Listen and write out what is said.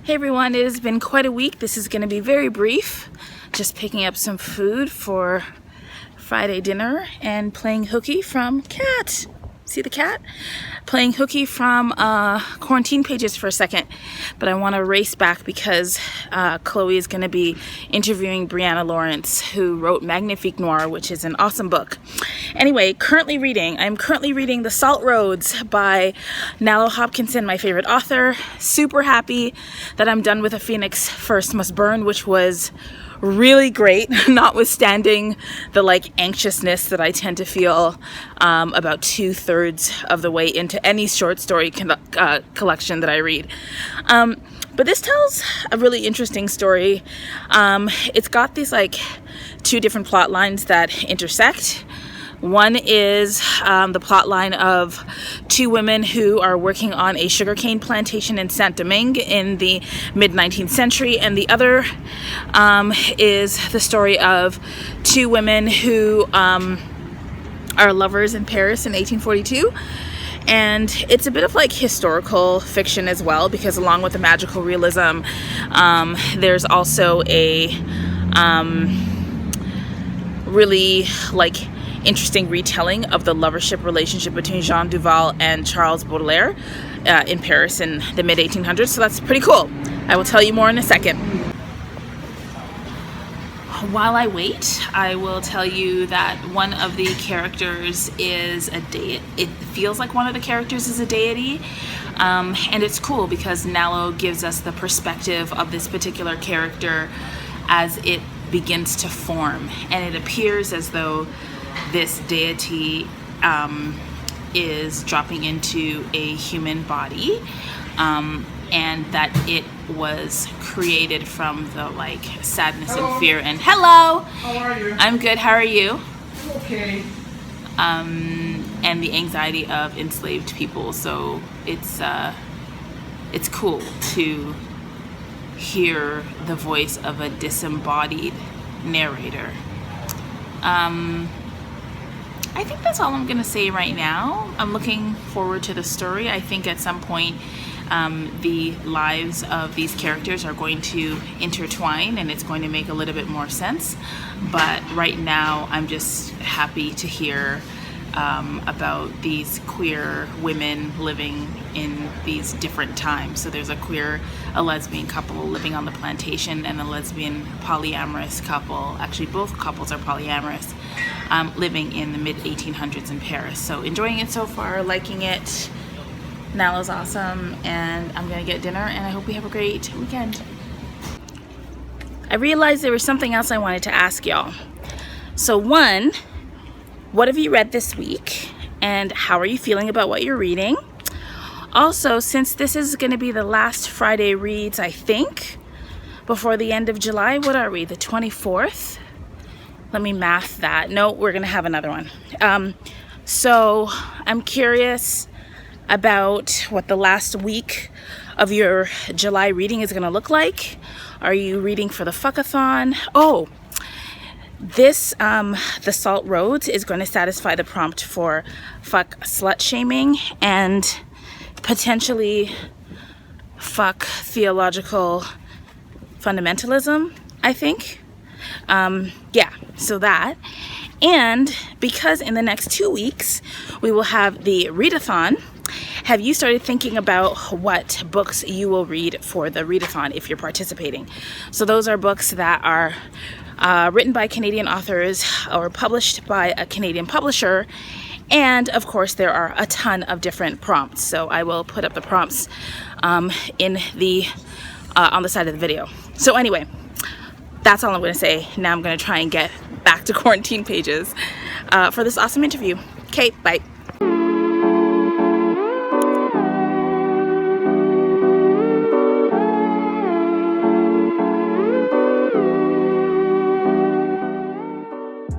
Hey everyone, it has been quite a week. This is going to be very brief. Just picking up some food for Friday dinner and playing hooky from cat. See the cat? Playing hooky from Quarantine Pages for a second. But I want to race back because Chloe is going to be interviewing Brianna Lawrence, who wrote Magnifique Noir, which is an awesome book. Anyway, I'm currently reading The Salt Roads by Nalo Hopkinson, my favorite author. Super happy that I'm done with A Phoenix First Must Burn, which was really great, notwithstanding the anxiousness that I tend to feel about 2/3 of the way into any short story collection that I read. But this tells a really interesting story. It's got these two different plot lines that intersect. One is the plot line of two women who are working on a sugarcane plantation in Saint-Domingue in the mid-19th century, and the other is the story of two women who are lovers in Paris in 1842. And it's a bit of historical fiction as well, because along with the magical realism, there's also a really interesting retelling of the lovership relationship between Jean Duval and Charles Baudelaire in Paris in the mid-1800s. So that's pretty cool. I will tell you more in a second. While I wait, I will tell you that one of the characters is a deity. It feels like one of the characters is a deity. And it's cool because Nalo gives us the perspective of this particular character as it begins to form. And it appears as though this deity is dropping into a human body, and that it was created from the sadness and fear and hello. How are you? I'm good. How are you? I'm okay. And the anxiety of enslaved people. So it's cool to hear the voice of a disembodied narrator. I think that's all I'm gonna say right now. I'm looking forward to the story. I think at some point the lives of these characters are going to intertwine and it's going to make a little bit more sense. But right now I'm just happy to hear about these queer women living in these different times. So there's a lesbian couple living on the plantation and a lesbian polyamorous couple, actually both couples are polyamorous, living in the mid-1800s in Paris. So enjoying it so far, liking it. Nalo's awesome, and I'm gonna get dinner, and I hope we have a great weekend. I realized there was something else I wanted to ask y'all. So one, what have you read this week, and how are you feeling about what you're reading? Also, since this is going to be the last Friday reads, I think, before the end of July, what are we, the 24th? Let me math that. No, we're going to have another one. So I'm curious about what the last week of your July reading is going to look like. Are you reading for the Fuckathon? Oh, this, The Salt Roads is going to satisfy the prompt for fuck slut shaming and potentially fuck theological fundamentalism, I think. Yeah, so that. And because in the next 2 weeks we will have the ReadEHThon, have you started thinking about what books you will read for the ReadEHThon if you're participating? So those are books that are written by Canadian authors or published by a Canadian publisher. And of course, there are a ton of different prompts. So I will put up the prompts on the side of the video. So anyway, that's all I'm going to say. Now I'm going to try and get back to Quarantine Pages for this awesome interview. Okay, bye.